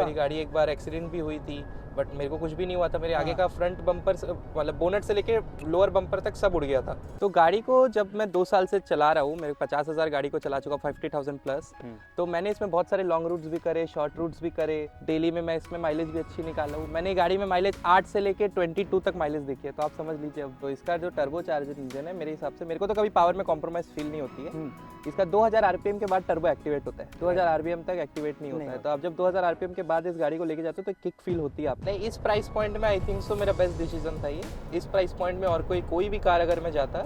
मेरी गाड़ी एक बार एक्सीडेंट भी हुई थी, बट मेरे को कुछ भी नहीं हुआ था। मेरे आगे का फ्रंट बम्पर मतलब बोनट से लेके लोअर बम्पर तक सब उड़ गया था। तो गाड़ी को जब मैं 2 साल से चला रहा हूँ, मेरे 50,000 गाड़ी को चला चुका, 50,000 प्लस। तो मैंने इसमें बहुत सारे लॉन्ग रूट्स भी करे, शॉर्ट रूट्स भी करे। डेली में मैं इसमें माइलेज भी अच्छी निकाला हूँ। मैंने गाड़ी में माइलेज 8 से लेके 22 तक माइलेज देखी है। तो आप समझ लीजिए, अब इसका जो टर्बो चार्जर इंजन है, मेरे हिसाब से मेरे को तो कभी पावर में कॉम्प्रोमाइज़ फील नहीं होती है। इसका 2000 आरपीएम के बाद टर्बो एक्टिवेट होता है, 2000 आरपीएम तक एक्टिवेट नहीं होता है। तो आप जब 2000 आरपीएम के बाद इस गाड़ी को लेके जाते हो तो किक फील होती है आप। नहीं, इस प्राइस पॉइंट में आई थिंक सो मेरा बेस्ट डिसीजन था ये। इस प्राइस पॉइंट में और कोई भी कार अगर मैं जाता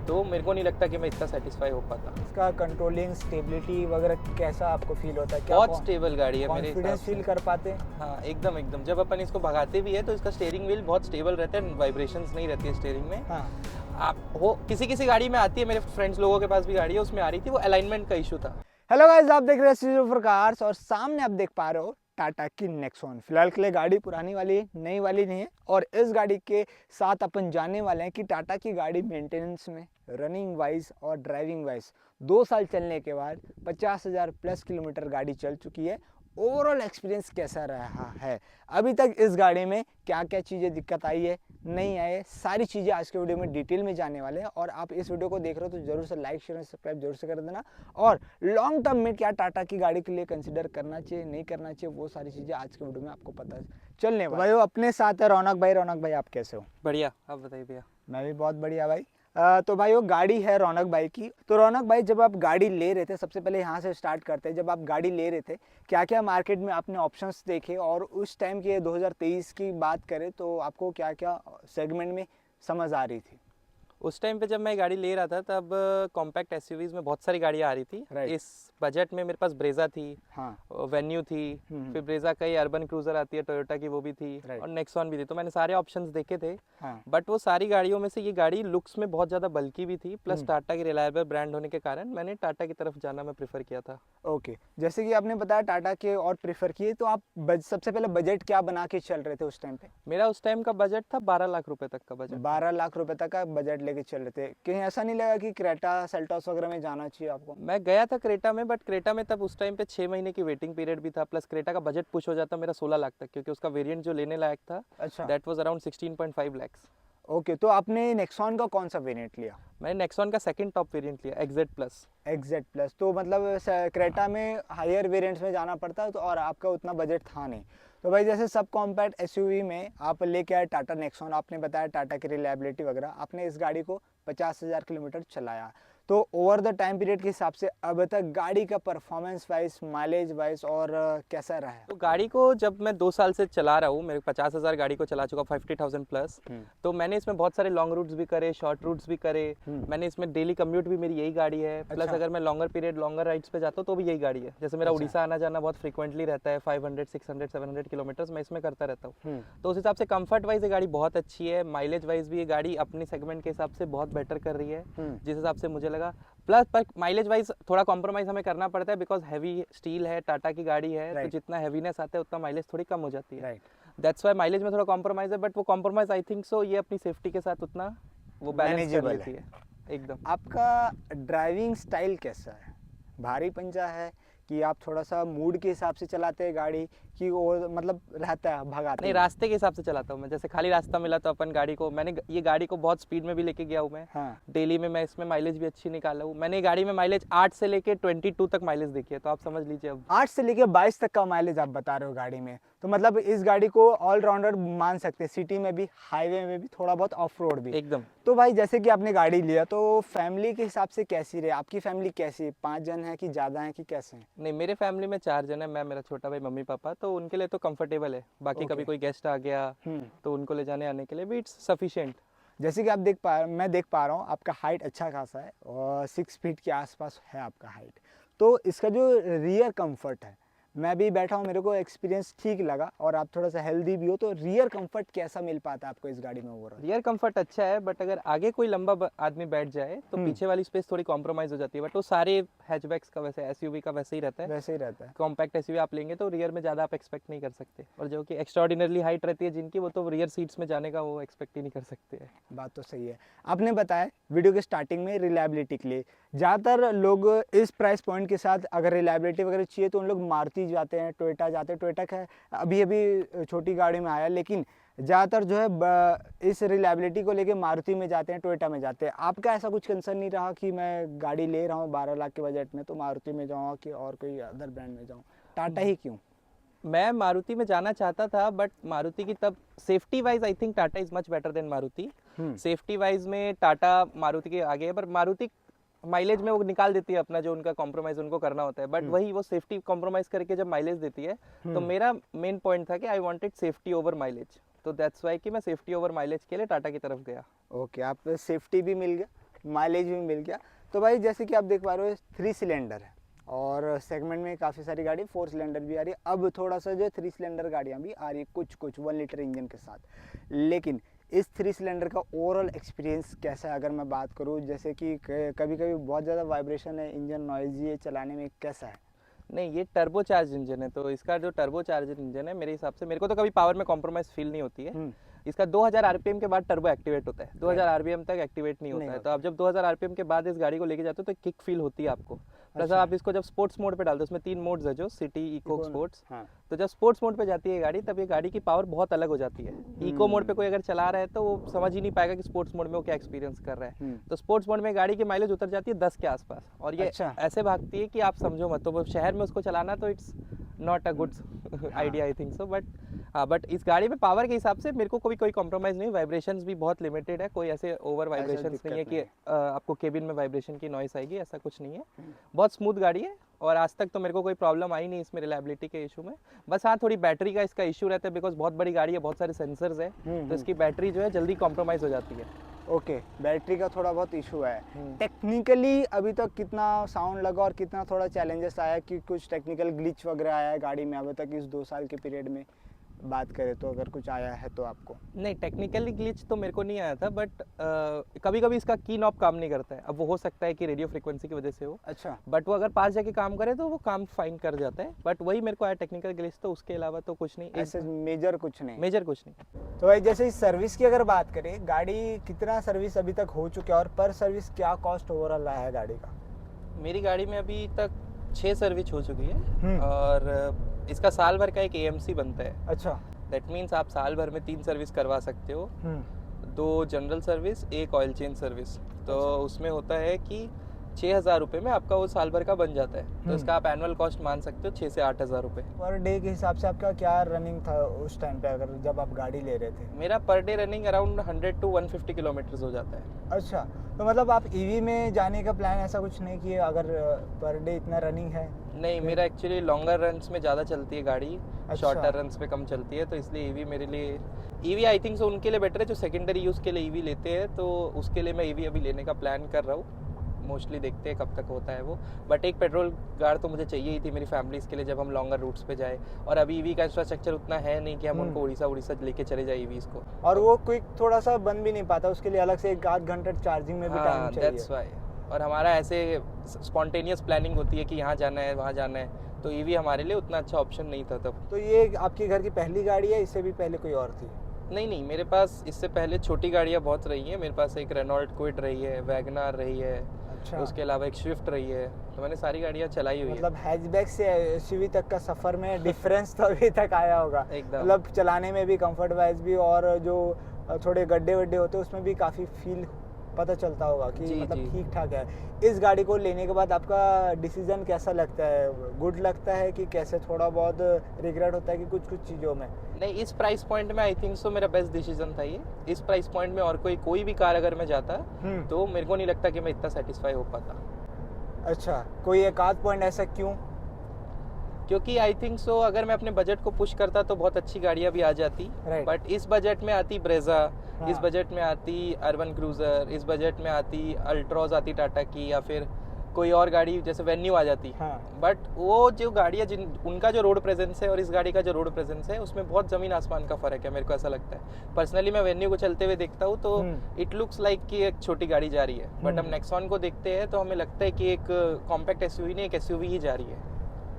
तो मेरे को नहीं लगता कि मैं इतना सेटिस्फाई हो पाता। इसका कंट्रोलिंग, स्टेबिलिटी वगैरह कैसा आपको फील होता है? क्या बहुत स्टेबल गाड़ी है मेरे हिसाब कॉन्फिडेंस से। फील कर पाते हैं? हाँ, एकदम एकदम। जब अपन इसको भगाते भी है तो इसका स्टीयरिंग व्हील बहुत स्टेबल रहता है, वाइब्रेशंस नहीं रहती है स्टीयरिंग में। हाँ। आप हो किसी गाड़ी में आती है, मेरे फ्रेंड्स लोगों के पास भी गाड़ी है, उसमें आ रही थी, वो अलाइनमेंट का इशू था। हेलो गाइस, आप देख रहे हैं सीरीज फॉर कार्स और सामने आप देख पा रहे हो टाटा की नेक्सॉन। फिलहाल के लिए गाड़ी पुरानी वाली है, नई वाली नहीं है। और इस गाड़ी के साथ अपन जानने वाले हैं कि टाटा की गाड़ी मेंटेनेंस में, रनिंग वाइज और ड्राइविंग वाइज 2 साल चलने के बाद 50,000 प्लस किलोमीटर गाड़ी चल चुकी है। ओवरऑल एक्सपीरियंस कैसा रहा है, अभी तक इस गाड़ी में क्या क्या चीज़ें दिक्कत आई है, नहीं आए, सारी चीज़ें आज के वीडियो में डिटेल में जानने वाले हैं। और आप इस वीडियो को देख रहे हो तो जरूर से लाइक, शेयर और सब्सक्राइब जरूर से कर देना। और लॉन्ग टर्म में क्या टाटा की गाड़ी के लिए कंसिडर करना चाहिए, नहीं करना चाहिए, वो सारी चीज़ें आज के वीडियो में आपको पता चलने वाली। भाई अपने साथ है रौनक भाई। रौनक भाई, आप कैसे हो? बढ़िया, आप बताइए भैया। मैं भी बहुत बढ़िया भाई। तो भाई वो गाड़ी है रौनक भाई की। तो रौनक भाई, जब आप गाड़ी ले रहे थे, सबसे पहले यहाँ से स्टार्ट करते हैं, जब आप गाड़ी ले रहे थे क्या क्या मार्केट में आपने ऑप्शंस देखे, और उस टाइम के 2023 की बात करें तो आपको क्या क्या सेगमेंट में समझ आ रही थी? उस टाइम पे जब मैं गाड़ी ले रहा था तब कॉम्पैक्ट एसयूवीज में बहुत सारी गाड़ियाँ आ रही थी। इस बजट में मेरे पास ब्रेजा थी, वेन्यू थी, फिर ब्रेजा कई अर्बन क्रूजर आती है टोयोटा की, वो भी थी, और नेक्सॉन भी थी। तो मैंने सारे ऑप्शंस देखे थे। बट वो सारी गाड़ियों में से ये गाड़ी लुक्स में बहुत ज़्यादा बल्की भी थी, प्लस टाटा की रिलायबल ब्रांड होने के कारण मैंने टाटा की तरफ जाना मैं प्रेफर किया था। ओके, जैसे कि आपने बताया टाटा के और प्रेफर किए, तो आप सबसे पहले बजट क्या बना के चल रहे थे उस टाइम पे? मेरा उस टाइम का बजट था 12 लाख रुपए तक का बजट। 12 लाख रुपए तक का बजट लेके चल रहे थे। कहीं ऐसा नहीं लगा कि क्रेटा, सेल्टॉस वगैरह में जाना चाहिए आपको? मैं गया था क्रेटा में, बट क्रेटा में तब उस टाइम पे 6 महीने की वेटिंग पीरियड भी था, प्लस क्रेटा का बजट पुश हो जाता मेरा 16 लाख तक, क्योंकि उसका वेरिएंट जो लेने लायक था that was around 16.5 lakhs। Okay, तो आपने नेक्सॉन का कौन सा वेरिएंट लिया? मैंने नेक्सॉन का सेकंड टॉप वेरिएंट लिया, एक्जेड प्लस। एक्जेड प्लस, तो मतलब क्रेटा में हायर वेरिएंट्स में जाना पड़ता है, तो और आपका उतना बजट था नहीं। तो भाई जैसे सब कॉम्पैक्ट एसयूवी में आप लेके आए टाटा नेक्सॉन, आपने बताया टाटा की रिलायबिलिटी वगैरह, आपने इस गाड़ी को 50,000 किलोमीटर चलाया। तो ओवर द टाइम पीरियड के हिसाब से अब तक गाड़ी का परफॉर्मेंस वाइज, माइलेज वाइज और कैसा रहा है? तो गाड़ी को जब मैं 2 साल से चला रहा हूँ, मेरे 50,000 गाड़ी को चला चुका, 50,000 प्लस। तो मैंने इसमें बहुत सारे लॉन्ग रूट्स भी करे, शॉर्ट रूट्स भी करे। मैंने इसमें डेली कम्यूट भी मेरी यही गाड़ी है, प्लस अगर मैं लॉन्गर पीरियड, लॉन्गर राइड्स पे जाता हूँ तो भी यही गाड़ी है। जैसे मेरा उड़ीसा आना जाना बहुत फ्रिक्वेंटली रहता है, 500, 600, 700 किलोमीटर्स मैं इसमें करता रहता हूँ। तो उस हिसाब से कंफर्ट वाइज ये गाड़ी बहुत अच्छी है। माइलेज वाइज भी ये गाड़ी अपनी सेगमेंट के हिसाब से बहुत बेटर कर रही है, जिस हिसाब से मुझे लगा। प्लस पर माइलेज वाइज थोड़ा कॉम्प्रोमाइज हमें करना पड़ता है, बिकॉज हैवी स्टील है, टाटा की गाड़ी है, तो जितना हैवीनेस आता है उतना माइलेज थोड़ी कम हो जाती है। दैट्स वाई माइलेज में थोड़ा कॉम्प्रोमाइज है, बट वो कॉम्प्रोमाइज आई थिंक सो ये अपनी सेफ्टी के साथ उतना वो बैलेंस कर लेती है एकदम। आपका ड्राइविंग स्टाइल कैसा है? भारी पंजा है कि आप थोड़ा सा मूड के हिसाब से चलाते हैं गाड़ी, कि वो मतलब रहता है भगाते? नहीं, रास्ते के हिसाब से चलाता हूँ मैं। जैसे खाली रास्ता मिला तो अपन गाड़ी को, मैंने ये गाड़ी को बहुत स्पीड में भी लेके गया हूँ मैं। डेली में मैं इसमें माइलेज भी अच्छी निकाला हूँ। मैंने गाड़ी में माइलेज 8 से लेके 22 तक माइलेज देखी है, तो आप समझ लीजिए। अब 8 से लेके 22 तक का माइलेज आप बता रहे हो गाड़ी में, तो मतलब इस गाड़ी को ऑलराउंडर मान सकते हैं, सिटी में भी, हाईवे में भी, थोड़ा बहुत ऑफ रोड भी एकदम। तो भाई जैसे कि आपने गाड़ी लिया, तो फैमिली के हिसाब से कैसी रही? आपकी फैमिली कैसी है? 5 जन है कि ज़्यादा है कि कैसे हैं? नहीं, मेरे फैमिली में 4 जन है, मैं, मेरा छोटा भाई, मम्मी पापा, तो उनके लिए तो कंफर्टेबल है। बाकी कभी कोई गेस्ट आ गया तो उनको ले जाने आने के लिए भी इट्स सफिशिएंट। जैसे कि आप मैं देख पा रहा हूँ आपका हाइट अच्छा खासा है, और 6 फीट के आसपास है आपका हाइट। तो इसका जो रियर कंफर्ट है, मैं भी बैठा हूँ, मेरे को एक्सपीरियंस ठीक लगा, और आप थोड़ा सा हेल्दी भी हो, तो रियर कंफर्ट कैसा मिल पाता है आपको इस गाड़ी में ओवरऑल? रियर कंफर्ट अच्छा है, बट अगर आगे कोई लंबा आदमी बैठ जाए तो पीछे वाली स्पेस थोड़ी कॉम्प्रोमाइज हो जाती है। बट वो सारे हैचबैक्स का वैसे, एसयूवी का वैसे ही रहता है। वैसे ही रहता है। कॉम्पैक्ट एसयूवी आप लेंगे तो रियर में ज़्यादा आप एक्सपेक्ट नहीं कर सकते, और जो कि एक्स्ट्राऑर्डिनरली हाइट रहती है जिनकी, वो तो रियर सीट्स में जाने का वो एक्सपेक्ट ही नहीं कर सकते हैं। बात तो सही है। आपने बताया वीडियो के स्टार्टिंग में रिलायबिलिटी के लिए ज़्यादातर लोग इस प्राइस पॉइंट के साथ अगर रिलायबिलिटी वगैरह चाहिए तो उन लोग मारुति मारुति जाते हैं, टोयोटा जाते हैं। टोयोटा का अभी अभी छोटी गाड़ी में आया, लेकिन ज़्यादातर जो है इस रिलायबिलिटी को लेके मारुति में जाते हैं, टोयोटा में जाते हैं। आपका ऐसा कुछ कंसर्न नहीं रहा कि मैं गाड़ी ले रहा हूँ 12 लाख के बजट में, तो मारुति में जाऊँ कि और कोई अदर ब्रांड में जाऊँ? टाटा ही क्यों? मैं मारुति में जाना चाहता था, बट मारुति की तब safety wise I think Tata is much better than Maruti. Safety wise में टाटा मारुति के आगे है, पर मारुति माइलेज में वो निकाल देती है अपना जो उनका कॉम्प्रोमाइज उनको करना होता है, बट वही वो सेफ्टी कॉम्प्रोमाइज करके जब माइलेज देती है, तो मेरा मेन पॉइंट था कि I wanted safety over mileage, तो दैट्स वाई कि मैं सेफ्टी ओवर माइलेज के लिए टाटा की तरफ गया। ओके, आप सेफ्टी भी मिल गया, माइलेज भी मिल गया। तो भाई जैसे कि आप देख पा रहे हो 3 सिलेंडर है, और सेगमेंट में काफ़ी सारी गाड़ी 4 सिलेंडर भी आ रही है। अब थोड़ा सा जो 3 सिलेंडर गाड़ियाँ भी आ रही है, कुछ 1 लीटर इंजन के साथ। लेकिन इस 3 सिलेंडर का ओवरऑल एक्सपीरियंस कैसा है अगर मैं बात करूँ? जैसे कि कभी कभी बहुत ज़्यादा वाइब्रेशन है, इंजन नॉइजी है, चलाने में कैसा है? नहीं, ये टर्बो चार्ज इंजन है, तो इसका जो टर्बो चार्ज इंजन है मेरे हिसाब से, मेरे को तो कभी पावर में कॉम्प्रोमाइज़ फील नहीं होती है। इसका 2000 आरपीएम के बाद टर्बो एक्टिवेट होता है, 2000 आरपीएम तक एक्टिवेट नहीं होता है। तो आप जब 2000 आरपीएम के बाद इस गाड़ी को लेके जाते हो तो किक फील होती है आपको। प्लस आप इसको जब स्पोर्ट्स मोड पे डालते हो, उसमें 3 मोड्स है, जो सिटी, इको, स्पोर्ट्स। तो जब स्पोर्ट्स मोड पे जाती है गाड़ी, तब ये गाड़ी की पावर बहुत अलग हो जाती है। इको मोड पे कोई अगर चला रहा है तो वो समझ ही नहीं पाएगा कि स्पोर्ट्स मोड में वो क्या एक्सपीरियंस कर रहा है। तो स्पोर्ट्स मोड में गाड़ी की माइलेज उतर जाती है 10 के आसपास, और ये ऐसे भागती है कि आप समझो मत। तो शहर में उसको चलाना तो it's not a good idea I think so, but इस गाड़ी में पावर के हिसाब से मेरे को कोई कॉम्प्रोमाइज़ नहीं। वाइब्रेशंस भी बहुत लिमिटेड है, कोई ऐसे ओवर वाइब्रेशंस नहीं है कि आपको केबिन में वाइब्रेशन की नॉइस आएगी, ऐसा कुछ नहीं है। बहुत स्मूथ गाड़ी है, और आज तक तो मेरे को कोई प्रॉब्लम आई नहीं इसमें रिलायबिलिटी के इशू में। बस हाँ, थोड़ी बैटरी का इसका इशू रहता है, बिकॉज बहुत बड़ी गाड़ी है, बहुत सारे सेंसर्स है, तो इसकी बैटरी जो है जल्दी कॉम्प्रोमाइज़ हो जाती है। ओके, बैटरी का थोड़ा बहुत इशू है। टेक्निकली अभी तक कितना साउंड लगा और कितना थोड़ा चैलेंजेस आया, कि कुछ टेक्निकल ग्लिच वगैरह आया है गाड़ी में अभी तक इस 2 साल के पीरियड में बात करें तो, अगर कुछ आया है तो आपको? नहीं, टेक्निकली ग्लिच तो मेरे को नहीं आया था, बट कभी कभी इसका की नॉब काम नहीं करता है। अब वो हो सकता है कि रेडियो फ्रीक्वेंसी की वजह से हो, अच्छा, बट वो अगर पास जाके काम करे तो वो काम फाइन कर जाता है। बट वही मेरे को आया टेक्निकल ग्लिच, तो उसके अलावा तो कुछ नहीं, ऐसे मेजर कुछ नहीं। मेजर कुछ नहीं। तो भाई जैसे इस सर्विस की अगर बात करें, गाड़ी कितना सर्विस अभी तक हो चुका है, और पर सर्विस क्या कॉस्ट ओवरऑल रहा है गाड़ी का? मेरी गाड़ी में अभी तक 6 सर्विस हो चुकी है, और इसका साल भर का एक AMC बनता है। अच्छा, दैट मीन्स आप साल भर में 3 सर्विस करवा सकते हो, 2 general service, 1 oil change service. तो उसमें होता है कि 6000 रुपये में आपका वो साल भर का बन जाता है। तो इसका आप एनुअल कॉस्ट मान सकते हो 6 से 8000 रुपये। पर डे के हिसाब से आपका क्या रनिंग था उस टाइम पे, अगर जब आप गाड़ी ले रहे थे? मेरा per day running around 100 to 150 kilometres हो जाता है। अच्छा, तो मतलब आप ईवी में जाने का प्लान ऐसा कुछ नहीं किए, अगर पर डे इतना रनिंग है? नहीं, मेरा एक्चुअली लॉन्गर रन्स में ज़्यादा चलती है गाड़ी, अच्छा। शॉर्टर रन्स पे कम चलती है, तो इसलिए ईवी मेरे लिए, ईवी आई थिंक सो उनके लिए बेटर है जो सेकेंडरी यूज़ के लिए ईवी लेते हैं। तो उसके लिए मैं ईवी अभी लेने का प्लान कर रहा हूँ। मोस्टली देखते हैं कब तक होता है वो, बट एक पेट्रोल कार तो मुझे चाहिए ही थी मेरी फैमिलीज़ के लिए जब हम लॉन्गर रूट्स पे जाए। और अभी ईवी का इंफ्रास्ट्रक्चर उतना है नहीं कि हम उनको उड़ीसा लेके चले जाए ईवीज़ को, और वो क्विक थोड़ा सा बन भी नहीं पाता, उसके लिए अलग से 1-8 घंटे चार्जिंग में भी टाइम चाहिए। That's why. और हमारा ऐसे स्पॉन्टेनियस प्लानिंग होती है कि यहाँ जाना है, वहाँ जाना है, तो ईवी हमारे लिए उतना अच्छा ऑप्शन नहीं था तब। तो ये आपके घर की पहली गाड़ी है, इससे भी पहले कोई और थी? नहीं, मेरे पास इससे पहले छोटी गाड़ियाँ बहुत रही हैं। मेरे पास एक रेनॉल्ट क्विड रही है, वैगनार रही है, अच्छा, उसके अलावा एक स्विफ्ट रही है। तो मैंने सारी गाड़ियाँ चलाई हुई है। मतलब हैचबैक से एसयूवी तक का सफर में डिफरेंस तो अभी तक आया होगा एकदम। मतलब चलाने में भी, कंफर्ट वाइज भी, और जो थोड़े गड्ढे वड्ढे होते हैं उसमें भी काफ़ी फील पता चलता होगा कि जी, मतलब जी। ठीक ठाक है। इस गाड़ी को लेने के बाद आपका डिसीजन कैसा लगता है? गुड लगता है कि कैसे थोड़ा बहुत रिग्रेट होता है कि कुछ चीज़ों में? नहीं, इस प्राइस पॉइंट में आई थिंक सो मेरा बेस्ट डिसीजन था ये। इस प्राइस पॉइंट में और कोई भी कार अगर मैं जाता तो मेरे को नहीं लगता कि मैं इतना सेटिस्फाई हो पाता। अच्छा, कोई एक आध पॉइंट ऐसा क्यों? क्योंकि आई थिंक सो अगर मैं अपने बजट को पुश करता तो बहुत अच्छी गाड़ियाँ भी आ जाती, Right. बट इस बजट में आती ब्रेजा, हाँ। इस बजट में आती अर्बन क्रूजर, इस बजट में आती अल्ट्रॉज आती टाटा की, या फिर कोई और गाड़ी जैसे वेन्यू आ जाती। हाँ। बट वो जो गाड़ियाँ उनका जो रोड प्रेजेंस है और इस गाड़ी का जो रोड प्रेजेंस है उसमें बहुत ज़मीन आसमान का फ़र्क है, मेरे को ऐसा लगता है। पर्सनली मैं वेन्यू को चलते हुए देखता हूँ तो इट लुक्स लाइक कि एक छोटी गाड़ी जा रही है, बट हम नेक्सॉन को देखते हैं तो हमें लगता है कि एक कॉम्पैक्ट एसयूवी नहीं, एक एसयूवी ही जा रही है।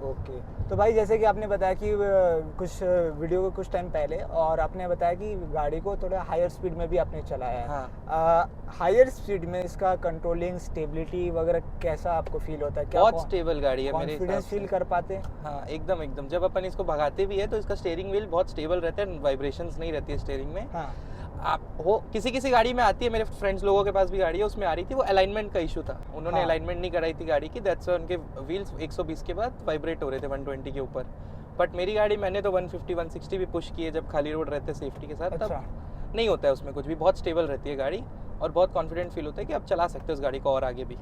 ओके। तो भाई जैसे कि आपने बताया कि कुछ वीडियो को कुछ टाइम पहले और आपने बताया कि गाड़ी को थोड़ा हायर स्पीड में भी आपने चलाया है। हाँ। हायर स्पीड में इसका कंट्रोलिंग स्टेबिलिटी वगैरह कैसा आपको फील होता है? क्या बहुत स्टेबल गाड़ी है मेरे हिसाब कॉन्फिडेंस से। फील कर पाते हैं? हाँ, एकदम एकदम। जब अपन इसको भगाते भी है तो इसका स्टीयरिंग व्हील बहुत स्टेबल रहता है, वाइब्रेशंस नहीं रहती है स्टीयरिंग में। हाँ। आप हो किसी किसी गाड़ी में आती है, मेरे फ्रेंड्स लोगों के पास भी गाड़ी है, उसमें आ रही थी, वो अलाइनमेंट का इशू था, उन्होंने हाँ। अलाइनमेंट नहीं कराई थी गाड़ी की, दैट्स व्हाई उनके व्हील्स 120 के बाद वाइब्रेट हो रहे थे 120 के ऊपर। बट मेरी गाड़ी मैंने तो 150 160 भी पुश किए जब खाली रोड रहते सेफ्टी के साथ, अच्छा। तब नहीं होता है उसमें कुछ भी, बहुत स्टेबल रहती है गाड़ी और बहुत कॉन्फिडेंट फील होता है कि आप चला सकते हो उस गाड़ी को और आगे भी।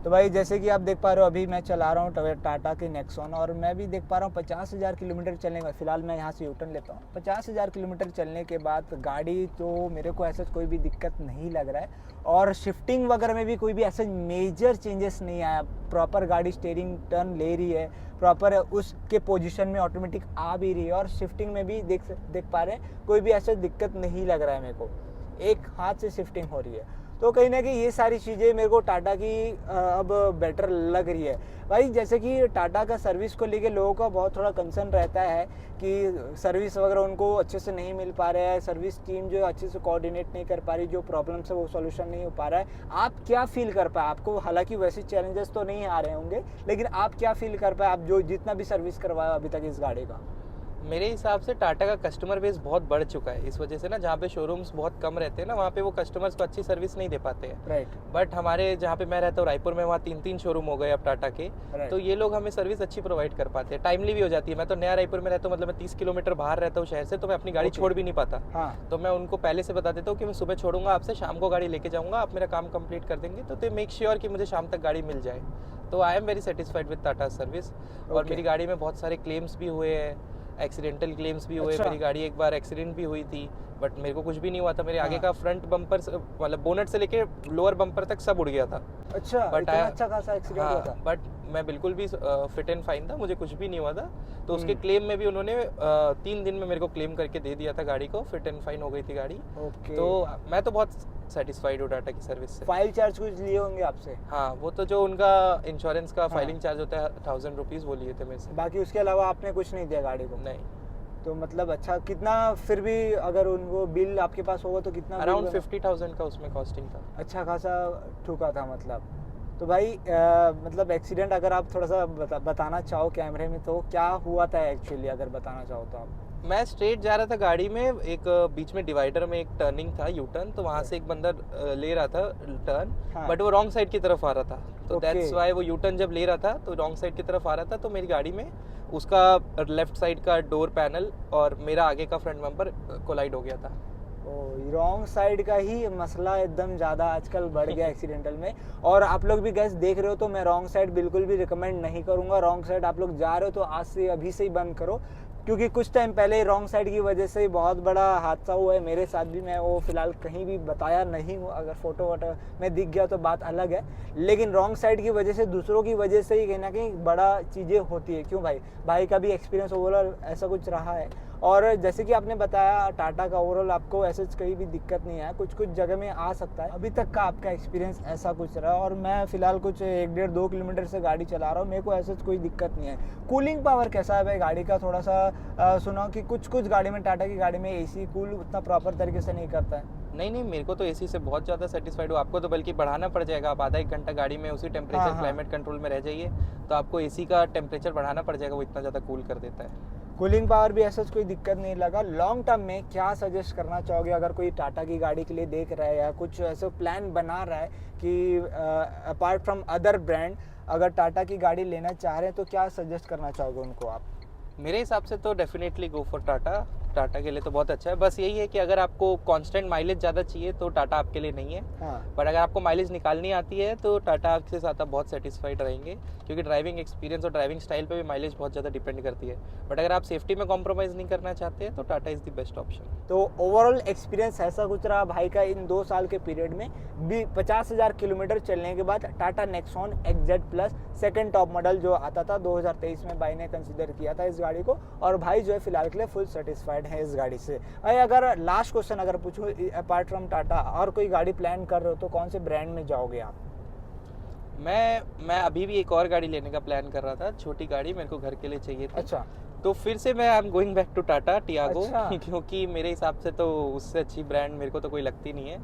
तो भाई जैसे कि आप देख पा रहे हो अभी मैं चला रहा हूँ टाटा की नेक्सॉन और मैं भी देख पा रहा हूँ 50,000 किलोमीटर चलने के बाद, फिलहाल मैं यहाँ से यूटर्न लेता हूँ, 50,000 किलोमीटर चलने के बाद गाड़ी तो मेरे को ऐसा कोई भी दिक्कत नहीं लग रहा है और शिफ्टिंग वगैरह में भी कोई भी ऐसे मेजर चेंजेस नहीं आया। प्रॉपर गाड़ी स्टीयरिंग टर्न ले रही है, प्रॉपर उसके पोजीशन में ऑटोमेटिक आ भी रही है और शिफ्टिंग में भी देख पा रहे हैं कोई भी ऐसा दिक्कत नहीं लग रहा है मेरे को, एक हाथ से शिफ्टिंग हो रही है। तो कहीं ना कहीं ये सारी चीज़ें मेरे को टाटा की अब बेटर लग रही है। भाई जैसे कि टाटा का सर्विस को लेके लोगों का बहुत थोड़ा कंसर्न रहता है कि सर्विस वगैरह उनको अच्छे से नहीं मिल पा रहा है, सर्विस टीम जो अच्छे से कोऑर्डिनेट नहीं कर पा रही, जो प्रॉब्लम्स है वो सॉल्यूशन नहीं हो पा रहा है। आप क्या फील कर पाए? आपको हालांकि वैसे चैलेंजेस तो नहीं आ रहे होंगे, लेकिन आप क्या फील कर पाए, आप जो जितना भी सर्विस करवाया अभी तक इस गाड़ी का? मेरे हिसाब से टाटा का कस्टमर बेस बहुत बढ़ चुका है, इस वजह से ना जहाँ पे शोरूम्स बहुत कम रहते हैं ना, वहाँ पे वो कस्टमर्स को अच्छी सर्विस नहीं दे पाते हैं। राइट। बट हमारे जहाँ पे मैं रहता हूँ रायपुर में, वहाँ 3 शोरूम हो गए अब टाटा के, तो ये लोग हमें सर्विस अच्छी प्रोवाइड कर पाते हैं, टाइमली भी हो जाती है। मैं तो नया रायपुर में रहता हूँ, मतलब मैं 30 किलोमीटर बाहर रहता हूँ शहर से, तो मैं अपनी गाड़ी छोड़ भी नहीं पाता। हाँ। तो मैं उनको पहले से बता देता हूँ कि मैं सुबह छोड़ूंगा आपसे, शाम को गाड़ी लेके जाऊँगा, आप मेरा काम कंप्लीट कर देंगे, तो दे मेक श्योर कि मुझे शाम तक गाड़ी मिल जाए। तो I am very satisfied with Tata service. और मेरी गाड़ी में बहुत सारे क्लेम्स भी हुए हैं, एक्सीडेंटल क्लेम्स भी हुए। मेरी गाड़ी एक बार एक्सीडेंट भी हुई थी, बट मेरे को कुछ भी नहीं हुआ था। मेरे आगे का फ्रंट बम्पर मतलब बोनट से लेके लोअर बम्पर तक सब उड़ गया था। अच्छा, बट इतना अच्छा खासा एक्सीडेंट हुआ था? बट मैं बिल्कुल भी फिट एंड फाइन था, मुझे कुछ भी नहीं हुआ था। तो उसके क्लेम में भी उन्होंने 3 दिन में मेरे को क्लेम करके दे दिया था गाड़ी को, फिट एंड फाइन हो गई थी गाड़ी। तो मैं तो बहुत सेटिस्फाइड हूँ टाटा की सर्विस से। फाइल चार्ज कुछ लिए होंगे आपसे? हाँ, वो तो जो उनका इंश्योरेंस का फाइलिंग चार्ज होता है 1000 रुपीज़, वो लिए थे मेरे से। बाकी उसके अलावा आपने कुछ नहीं दिया गाड़ी को? नहीं। तो मतलब अच्छा, कितना फिर भी अगर उनको बिल आपके पास होगा तो कितना? अराउंड 50,000 का उसमें कॉस्टिंग था। अच्छा खासा ठुका था मतलब। तो भाई मतलब एक्सीडेंट अगर आप थोड़ा सा बताना चाहो कैमरे में, तो क्या हुआ था एक्चुअली, अगर बताना चाहो तो आप? मैं स्ट्रेट जा रहा था गाड़ी में, एक बीच में डिवाइडर में एक टर्निंग था, यू टर्न, तो वहाँ से एक बंदा ले रहा था टर्न, बट वो रॉन्ग साइड की तरफ आ रहा था, तो दैट्स वाई वो यू टर्न जब ले रहा था तो रॉन्ग साइड की तरफ आ रहा था, तो मेरी गाड़ी में उसका लेफ्ट साइड का डोर पैनल और मेरा आगे का फ्रंट बम्पर कोलाइड हो गया था। रॉन्ग साइड का ही मसला एकदम ज़्यादा आजकल बढ़ गया एक्सीडेंटल में। और आप लोग भी गैस देख रहे हो तो मैं रॉन्ग साइड बिल्कुल भी रिकमेंड नहीं करूँगा। रॉन्ग साइड आप लोग जा रहे हो तो आज से अभी से ही बंद करो, क्योंकि कुछ टाइम पहले रॉन्ग साइड की वजह से बहुत बड़ा हादसा हुआ है मेरे साथ भी। मैं वो फिलहाल कहीं भी बताया नहीं हूँ, अगर फोटो वोटो में दिख गया तो बात अलग है, लेकिन रॉन्ग साइड की वजह से, दूसरों की वजह से ही कहीं ना कहीं बड़ा चीज़ें होती है। क्यों भाई का भी एक्सपीरियंस ओवरऑल ऐसा कुछ रहा है। और जैसे कि आपने बताया टाटा का ओवरऑल आपको ऐसे कहीं भी दिक्कत नहीं है, कुछ जगह में आ सकता है। अभी तक का आपका एक्सपीरियंस ऐसा कुछ रहा, और मैं फिलहाल कुछ 1-1.5-2 किलोमीटर से गाड़ी चला रहा हूँ, मेरे को ऐसा कोई दिक्कत नहीं है। कूलिंग पावर कैसा है भाई गाड़ी का? थोड़ा सा सुना कि कुछ गाड़ी में, टाटा की गाड़ी में एसी कूल उतना प्रॉपर तरीके से नहीं करता है। नहीं, मेरे को तो एसी से बहुत ज़्यादा सेटिस्फाइड हूँ। आपको तो बल्कि बढ़ाना पड़ जाएगा, आप आधा 1 घंटा गाड़ी में उसी टेम्परेचर क्लाइमेट कंट्रोल में रह जाइए, तो आपको एसी का टेम्परेचर बढ़ाना पड़ जाएगा, वो इतना ज़्यादा कूल कर देता है। कूलिंग पावर भी ऐसा कोई दिक्कत नहीं लगा। लॉन्ग टर्म में क्या सजेस्ट करना चाहोगे अगर कोई टाटा की गाड़ी के लिए देख रहा है या कुछ ऐसे प्लान बना रहा है कि अपार्ट फ्रॉम अदर ब्रांड अगर टाटा की गाड़ी लेना चाह रहे हैं, तो क्या सजेस्ट करना चाहोगे उनको आप? मेरे हिसाब से तो डेफिनेटली गो फॉर टाटा के लिए तो बहुत अच्छा है। बस यही है कि अगर आपको कांस्टेंट माइलेज ज़्यादा चाहिए तो टाटा आपके लिए नहीं है। पर अगर आपको माइलेज निकालनी आती है तो टाटा आपके साथ आप बहुत सेटिस्फाइड रहेंगे, क्योंकि ड्राइविंग एक्सपीरियंस और ड्राइविंग स्टाइल पे भी माइलेज बहुत ज़्यादा डिपेंड करती है। बट अगर आप सेफ्टी में कॉम्प्रोमाइज़ नहीं करना चाहते हैं तो Tata is the best option. तो ओवरऑल एक्सपीरियंस ऐसा कुछ रहा भाई का इन 2 साल के पीरियड में भी 50,000 किलोमीटर चलने के बाद Tata Nexon XZ plus second top model जो आता था 2023 में, भाई ने कंसीडर किया था इस गाड़ी को, और भाई जो है फिलहाल के लिए फुल सेटिस्फाइड है इस गाड़ी से। अगर लास्ट क्वेश्चन अगर पूछूं, अपार्ट फ्रॉम टाटा और कोई गाड़ी प्लान कर रहे हो तो कौन से ब्रांड में जाओगे आप? मैं अभी भी एक और गाड़ी लेने का प्लान कर रहा था, छोटी गाड़ी मेरे को घर के लिए चाहिए थी। अच्छा तो फिर से मैं I am going back to Tata Tiago अच्छा। क्योंकि मेरे हिसाब से तो उससे अच्छी ब्रांड मेरे को तो कोई लगती नहीं है।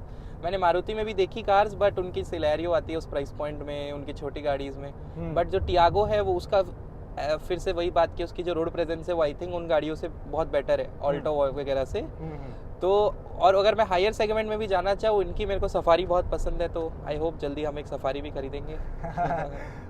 मैंने मारुति में भी देखी कार्स, बट उनकी सिलेरियो आती है उस प्राइस पॉइंट में, उनकी छोटी गाड़ीज़ में। बट जो टियागो है वो उसका फिर से वही बात कि उसकी जो रोड प्रेजेंस है वो आई थिंक उन गाड़ियों से बहुत बेटर है, ऑल्टो वगैरह से। तो और अगर मैं हायर सेगमेंट में भी जाना चाहूँ, इनकी मेरे को सफारी बहुत पसंद है, तो आई होप जल्दी हम एक सफारी भी खरीदेंगे।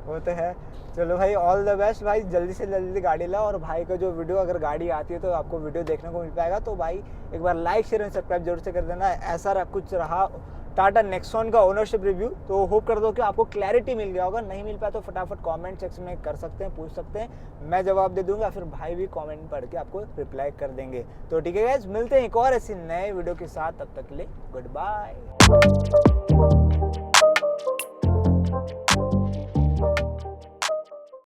वो तो है। चलो भाई, ऑल द बेस्ट भाई, जल्दी से जल्दी गाड़ी लाओ। और भाई का जो वीडियो, अगर गाड़ी आती है तो आपको वीडियो देखने को मिल पाएगा। तो भाई एक बार लाइक शेयर एंड सब्सक्राइब जरूर से कर देना। ऐसा कुछ रहा टाटा नेक्सॉन का ओनरशिप रिव्यू। तो होप कर दो कि आपको क्लैरिटी मिल गया होगा। नहीं मिल पाया तो फटाफट कमेंट सेक्शन में कर सकते हैं, पूछ सकते हैं, मैं जवाब दे दूंगा, फिर भाई भी कमेंट पढ़ के आपको रिप्लाई कर देंगे। तो ठीक है गाइस, मिलते हैं एक और ऐसे नए वीडियो के साथ, तब तक के लिए गुड बाय।